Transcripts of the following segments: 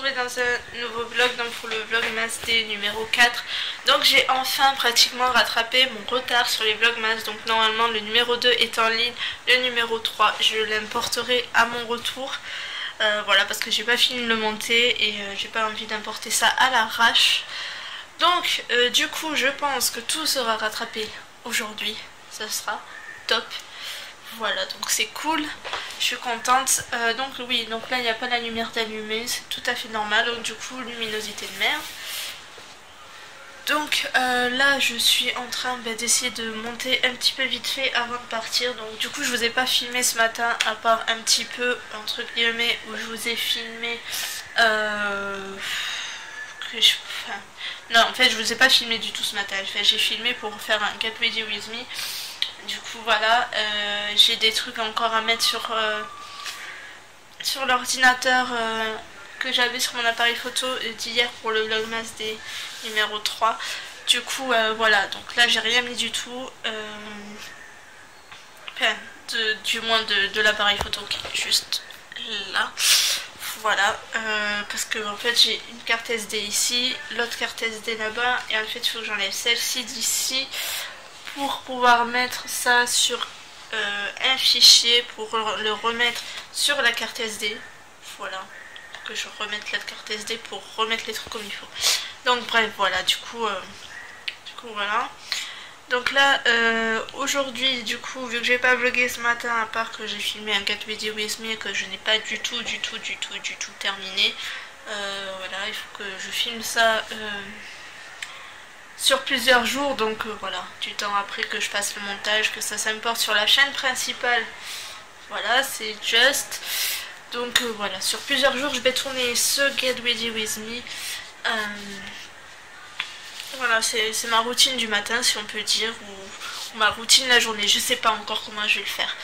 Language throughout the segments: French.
retrouver dans un nouveau vlog, donc pour le vlogmas des numéro 4. Donc j'ai enfin pratiquement rattrapé mon retard sur les vlogmas. Donc normalement le numéro 2 est en ligne, le numéro 3 je l'importerai à mon retour. Voilà, parce que j'ai pas fini de le monter et j'ai pas envie d'importer ça à l'arrache. Donc du coup je pense que tout sera rattrapé aujourd'hui, ça sera top. Voilà, donc c'est cool, je suis contente. Donc oui, donc là il n'y a pas la lumière d'allumée, c'est tout à fait normal. Donc du coup luminosité de merde. Donc là je suis en train d'essayer de monter un petit peu vite fait avant de partir. Donc du coup je vous ai pas filmé ce matin, à part un petit peu entre guillemets où je vous ai filmé non, en fait je vous ai pas filmé du tout ce matin. J'ai filmé pour faire un Get Ready With Me. Du coup voilà, j'ai des trucs encore à mettre sur l'ordinateur que j'avais sur mon appareil photo d'hier pour le vlogmas des numéro 3. Du coup voilà, donc là j'ai rien mis du tout, enfin, du moins de l'appareil photo qui est juste là. Voilà, parce que en fait j'ai une carte SD ici, l'autre carte SD là-bas, et en fait il faut que j'enlève celle-ci d'ici pour pouvoir mettre ça sur un fichier pour le remettre sur la carte SD. Voilà, que je remette la carte SD pour remettre les trucs comme il faut. Donc bref, voilà, du coup voilà. Donc là aujourd'hui du coup, vu que j'ai pas vlogué ce matin, à part que j'ai filmé un Get Ready With Me que je n'ai pas du tout terminé, voilà, il faut que je filme ça sur plusieurs jours, donc voilà, du temps après que je fasse le montage, que ça s'importe sur la chaîne principale. Voilà, c'est just. Donc voilà, sur plusieurs jours je vais tourner ce Get Ready With Me. Voilà, c'est ma routine du matin si on peut dire, ou ma routine la journée. Je sais pas encore comment je vais le faire,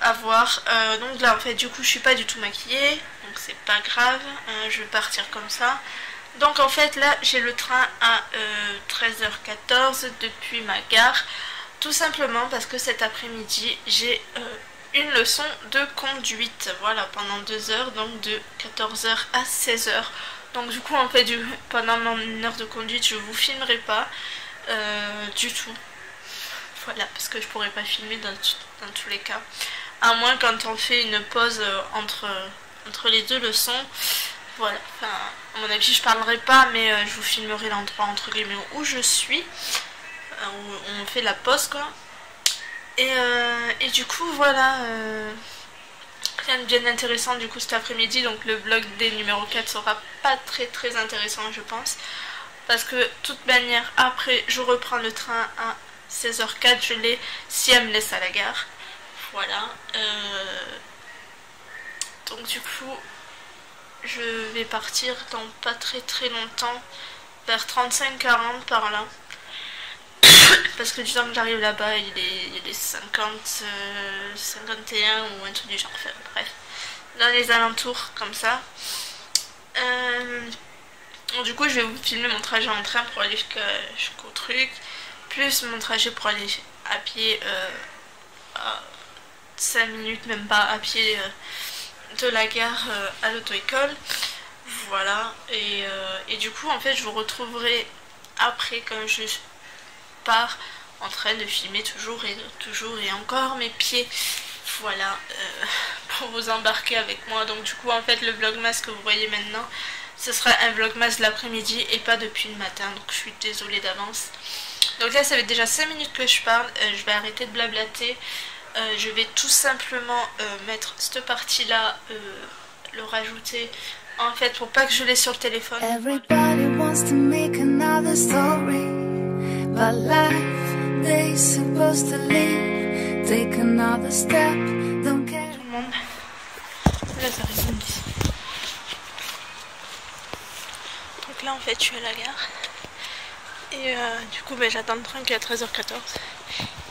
à voir. Donc là en fait du coup je suis pas du tout maquillée, donc c'est pas grave, je vais partir comme ça. Donc en fait là j'ai le train à 13h14 depuis ma gare, tout simplement parce que cet après-midi j'ai une leçon de conduite, voilà, pendant 2 heures, donc de 14h à 16h. Donc du coup en fait pendant mon heure de conduite je vous filmerai pas du tout, voilà, parce que je pourrais pas filmer dans tous les cas, à moins quand on fait une pause entre les deux leçons. Voilà, enfin, à mon avis je parlerai pas, mais je vous filmerai l'endroit entre guillemets où je suis, où on fait la pause quoi. Et du coup voilà, rien de bien intéressant du coup cet après-midi. Donc le vlog des numéro 4 sera pas très intéressant je pense, parce que de toute manière après je reprends le train à 16h04, je l'ai si elle me laisse à la gare. Voilà, donc du coup je vais partir dans pas très longtemps, vers 35-40 par là, parce que du temps que j'arrive là-bas il est 50, 51 ou un truc du genre, enfin bref, dans les alentours comme ça. Du coup je vais vous filmer mon trajet en train pour aller jusqu'au truc, plus mon trajet pour aller à pied à 5 minutes, même pas à pied, de la gare à l'auto-école. Voilà, et du coup en fait je vous retrouverai après quand je pars en train de filmer toujours et encore mes pieds. Voilà, pour vous embarquer avec moi. Donc du coup en fait le vlogmas que vous voyez maintenant, ce sera un vlogmas de l'après-midi et pas depuis le matin, donc je suis désolée d'avance. Donc là ça fait déjà 5 minutes que je parle, je vais arrêter de blablater. Je vais tout simplement mettre cette partie là, le rajouter en fait pour pas que je l'ai sur le téléphone. Everybody wants to make another story, but life they're supposed to live, take another step, don't care. Tout le monde, là ça résonne ici. Donc là en fait je suis à la gare et du coup j'attends le train qui est à 13h14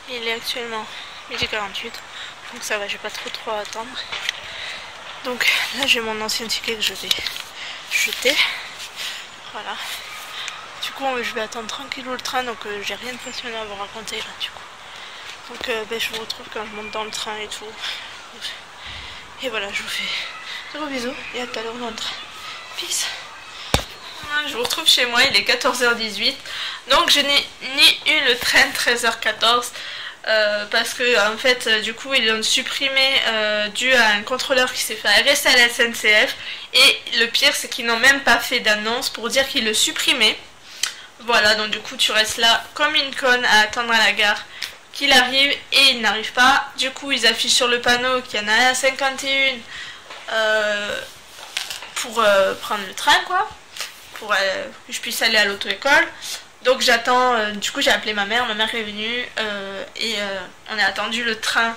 et il est actuellement midi 48, donc ça va, j'ai pas trop à attendre. Donc là j'ai mon ancien ticket que je vais jeter, voilà. Du coup je vais attendre tranquillou le train, donc j'ai rien de passionnant à vous raconter là du coup. Donc je vous retrouve quand je monte dans le train et tout. Et voilà, je vous fais de gros bisous et à tout à l'heure dans le train. Peace. je vous retrouve chez moi, il est 14h18. Donc je n'ai ni eu le train 13h14 parce que en fait du coup ils l'ont supprimé dû à un contrôleur qui s'est fait arrêter à la SNCF. Et le pire c'est qu'ils n'ont même pas fait d'annonce pour dire qu'ils le supprimaient. Voilà, donc du coup tu restes là comme une conne à attendre à la gare qu'il arrive et il n'arrive pas. Du coup ils affichent sur le panneau qu'il y en a un à 51 pour prendre le train quoi, pour que je puisse aller à l'auto-école. Donc j'attends, du coup j'ai appelé ma mère est venue et on a attendu le train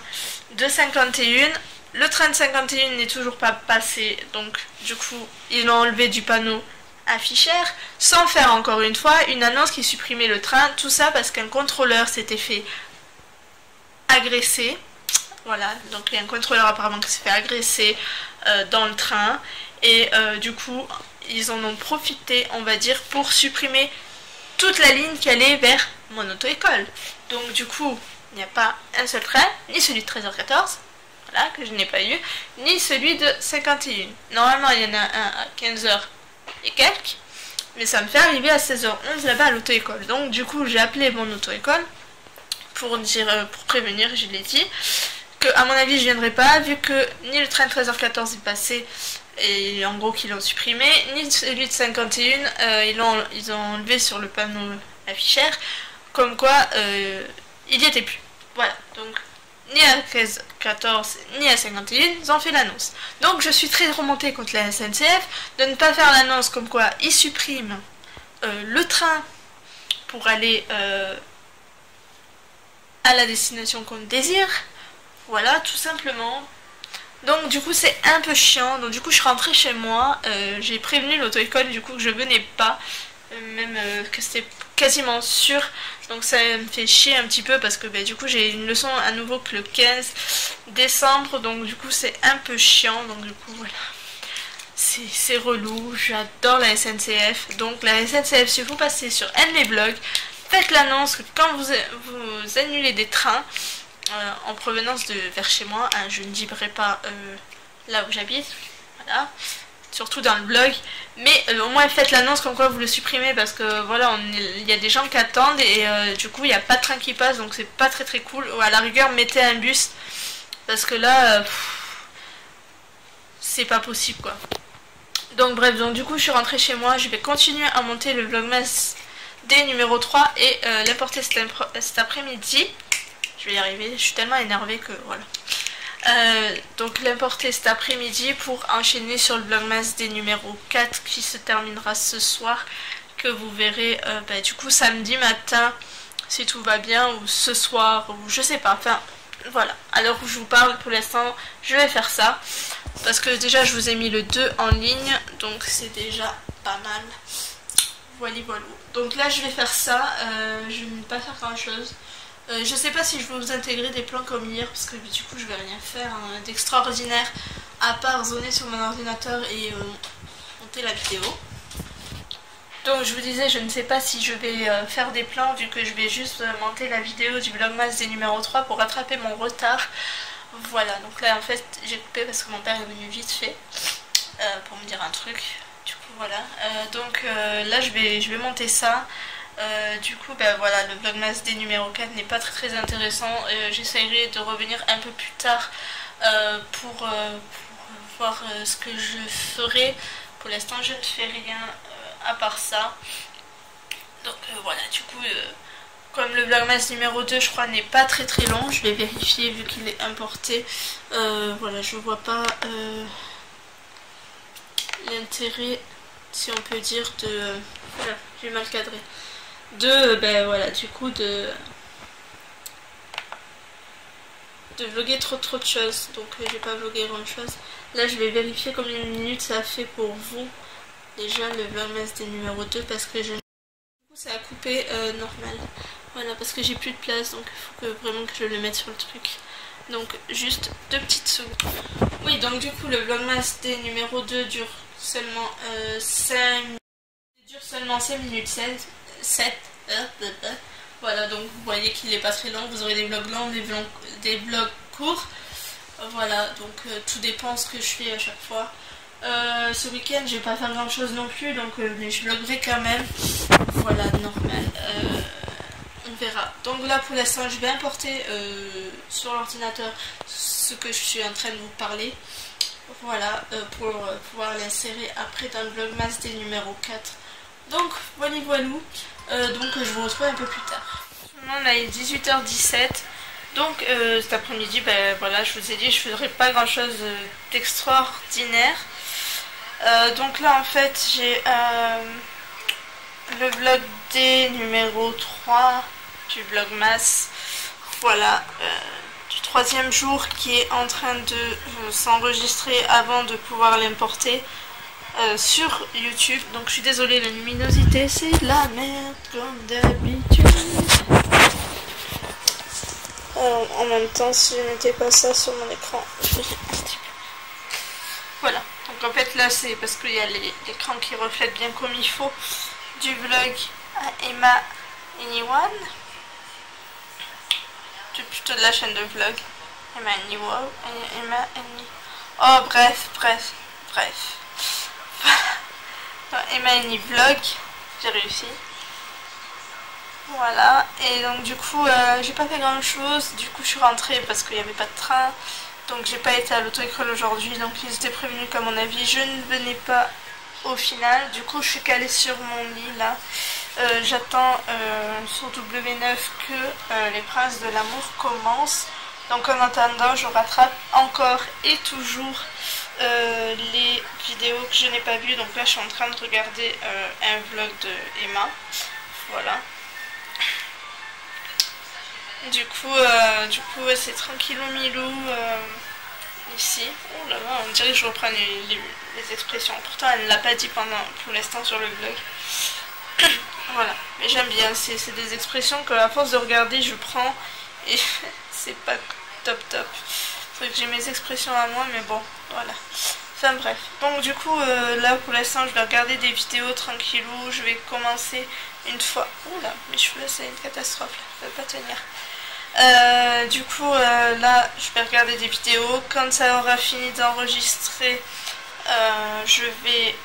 de 51. Le train de 51 n'est toujours pas passé, donc du coup ils l'ont enlevé du panneau afficheur sans faire encore une fois une annonce qui supprimait le train. Tout ça parce qu'un contrôleur s'était fait agresser. Voilà, donc il y a un contrôleur apparemment qui s'est fait agresser dans le train et du coup ils en ont profité on va dire pour supprimer toute la ligne qui allait vers mon auto-école. Donc du coup il n'y a pas un seul train, ni celui de 13h14, voilà, que je n'ai pas eu, ni celui de 51. Normalement il y en a un à 15h et quelques, mais ça me fait arriver à 16h11 là-bas à l'auto-école. Donc du coup j'ai appelé mon auto-école pour prévenir, je l'ai dit, que à mon avis je viendrai pas, vu que ni le train de 13h14 est passé, et en gros qu'ils l'ont supprimé, ni celui de 51, ils ont enlevé sur le panneau afficheur, comme quoi il n'y était plus. Voilà, donc ni à 13h14 ni à 51 ils ont fait l'annonce. Donc je suis très remontée contre la SNCF de ne pas faire l'annonce comme quoi ils suppriment le train pour aller à la destination qu'on désire. Voilà, tout simplement. Donc du coup c'est un peu chiant. Donc du coup je suis rentrée chez moi, j'ai prévenu l'auto-école du coup que je venais pas, même que c'était quasiment sûr. Donc ça me fait chier un petit peu parce que du coup j'ai une leçon à nouveau que le 15 décembre. Donc du coup c'est un peu chiant. Donc du coup voilà, c'est relou. J'adore la SNCF. Donc la SNCF, si vous passez sur un de mes blogs, faites l'annonce que quand vous annulez des trains en provenance de vers chez moi, hein, je ne dirai pas là où j'habite, voilà, surtout dans le blog, mais au moins faites l'annonce comme quoi vous le supprimez, parce que voilà, il y a des gens qui attendent et du coup il n'y a pas de train qui passe, donc c'est pas très cool. Ou à la rigueur mettez un bus, parce que là c'est pas possible quoi. Donc bref, donc du coup je suis rentrée chez moi, je vais continuer à monter le vlogmas des numéro 3 et l'importer cet après-midi. Je vais y arriver, je suis tellement énervée que voilà. Donc l'importer cet après-midi pour enchaîner sur le vlogmas des numéros 4 qui se terminera ce soir, que vous verrez du coup samedi matin si tout va bien, ou ce soir, ou je sais pas, enfin voilà. À l'heure où je vous parle pour l'instant je vais faire ça, parce que déjà je vous ai mis le 2 en ligne, donc c'est déjà pas mal. Voilà. Donc là je vais faire ça, je ne vais pas faire grand chose. Je sais pas si je vais vous intégrer des plans comme hier, parce que du coup je vais rien faire d'extraordinaire à part zoner sur mon ordinateur et monter la vidéo. Donc je vous disais, je ne sais pas si je vais faire des plans, vu que je vais juste monter la vidéo du vlogmas des numéros 3 pour rattraper mon retard. Voilà, donc là en fait j'ai coupé parce que mon père est venu vite fait pour me dire un truc. Du coup voilà, donc là je vais monter ça. Du coup voilà, le vlogmas des numéros 4 n'est pas très intéressant. J'essaierai de revenir un peu plus tard pour voir ce que je ferai. Pour l'instant je ne fais rien à part ça. Donc voilà, du coup comme le vlogmas numéro 2 je crois n'est pas très long, je vais vérifier vu qu'il est importé. Voilà, je vois pas l'intérêt, si on peut dire, de... Voilà, j'ai mal cadré. Voilà, du coup de vlogger trop de choses. Donc j'ai pas vlogué grand chose. Là je vais vérifier combien de minutes ça a fait pour vous déjà le vlogmas des numéros 2, parce que du coup ça a coupé normal. Voilà, parce que j'ai plus de place, donc il faut vraiment que je le mette sur le truc. Donc juste 2 petites secondes. Oui, donc du coup le vlogmas des numéros 2 dure seulement 5 minutes 7. Voilà, donc vous voyez qu'il est pas très long. Vous aurez des vlogs longs, des vlogs courts. Voilà, donc tout dépend ce que je fais à chaque fois. Ce week-end je vais pas faire grand chose non plus, donc mais je vloggerai quand même. Voilà, normal. On verra. Donc là pour l'instant je vais importer sur l'ordinateur ce que je suis en train de vous parler. Voilà, pour pouvoir l'insérer après dans le vlogmas des numéro 4. Donc voilà, donc je vous retrouve un peu plus tard. Là il est 18h17. Donc cet après-midi, ben voilà, je vous ai dit, je ne ferai pas grand chose d'extraordinaire. Donc là en fait j'ai le vlog D numéro 3 du vlogmas. Voilà, du 3e jour qui est en train de s'enregistrer avant de pouvoir l'importer sur YouTube. Donc je suis désolée, la luminosité c'est de la merde comme d'habitude. En même temps, si je mettais pas ça sur mon écran, je faisais un petit peu. Voilà, donc en fait là c'est parce qu'il y a l'écran qui reflète bien comme il faut du vlog à Emma Anyone. C'est plutôt de la chaîne de vlog Emma Anyone. Oh bref. Emma Any Vlog, j'ai réussi. Voilà, et donc du coup j'ai pas fait grand chose, du coup je suis rentrée parce qu'il n'y avait pas de train, donc j'ai pas été à l'auto-école aujourd'hui, donc ils étaient prévenus qu'à mon avis je ne venais pas au final. Du coup je suis calée sur mon lit là, j'attends sur W9 que les Princes de l'amour commencent, donc en attendant je rattrape encore et toujours les vidéos que je n'ai pas vues. Donc là je suis en train de regarder un vlog de Emma, voilà. Du coup c'est tranquillou milou ici. Oh là là, on dirait que je reprends les expressions. Pourtant elle ne l'a pas dit pour l'instant sur le vlog. Voilà, mais j'aime bien, c'est des expressions que à force de regarder je prends et c'est pas top. Faudrait que j'ai mes expressions à moi, mais bon, voilà. Enfin bref, donc du coup là pour l'instant je vais regarder des vidéos tranquillou. Je vais commencer une fois. Oula, mes cheveux là c'est une catastrophe, ça va pas tenir. Du coup là je vais regarder des vidéos. Quand ça aura fini d'enregistrer, je vais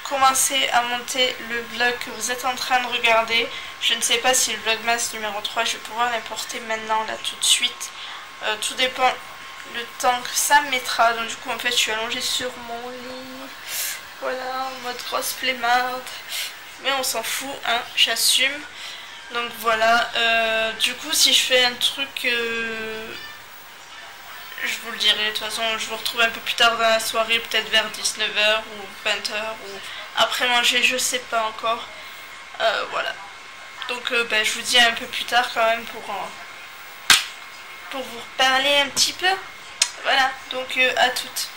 commencer à monter le vlog que vous êtes en train de regarder. Je ne sais pas si le vlogmas numéro 3 je vais pouvoir l'importer maintenant là tout de suite. Tout dépend le temps que ça mettra. Donc du coup en fait je suis allongée sur mon lit, voilà, en mode grosse flemmarde, mais on s'en fout, hein, j'assume. Donc voilà, du coup si je fais un truc, je vous le dirai. De toute façon je vous retrouve un peu plus tard dans la soirée, peut-être vers 19h ou 20h ou après manger, je sais pas encore. Voilà, donc je vous dis un peu plus tard quand même pour vous parler un petit peu. Voilà, donc à toutes.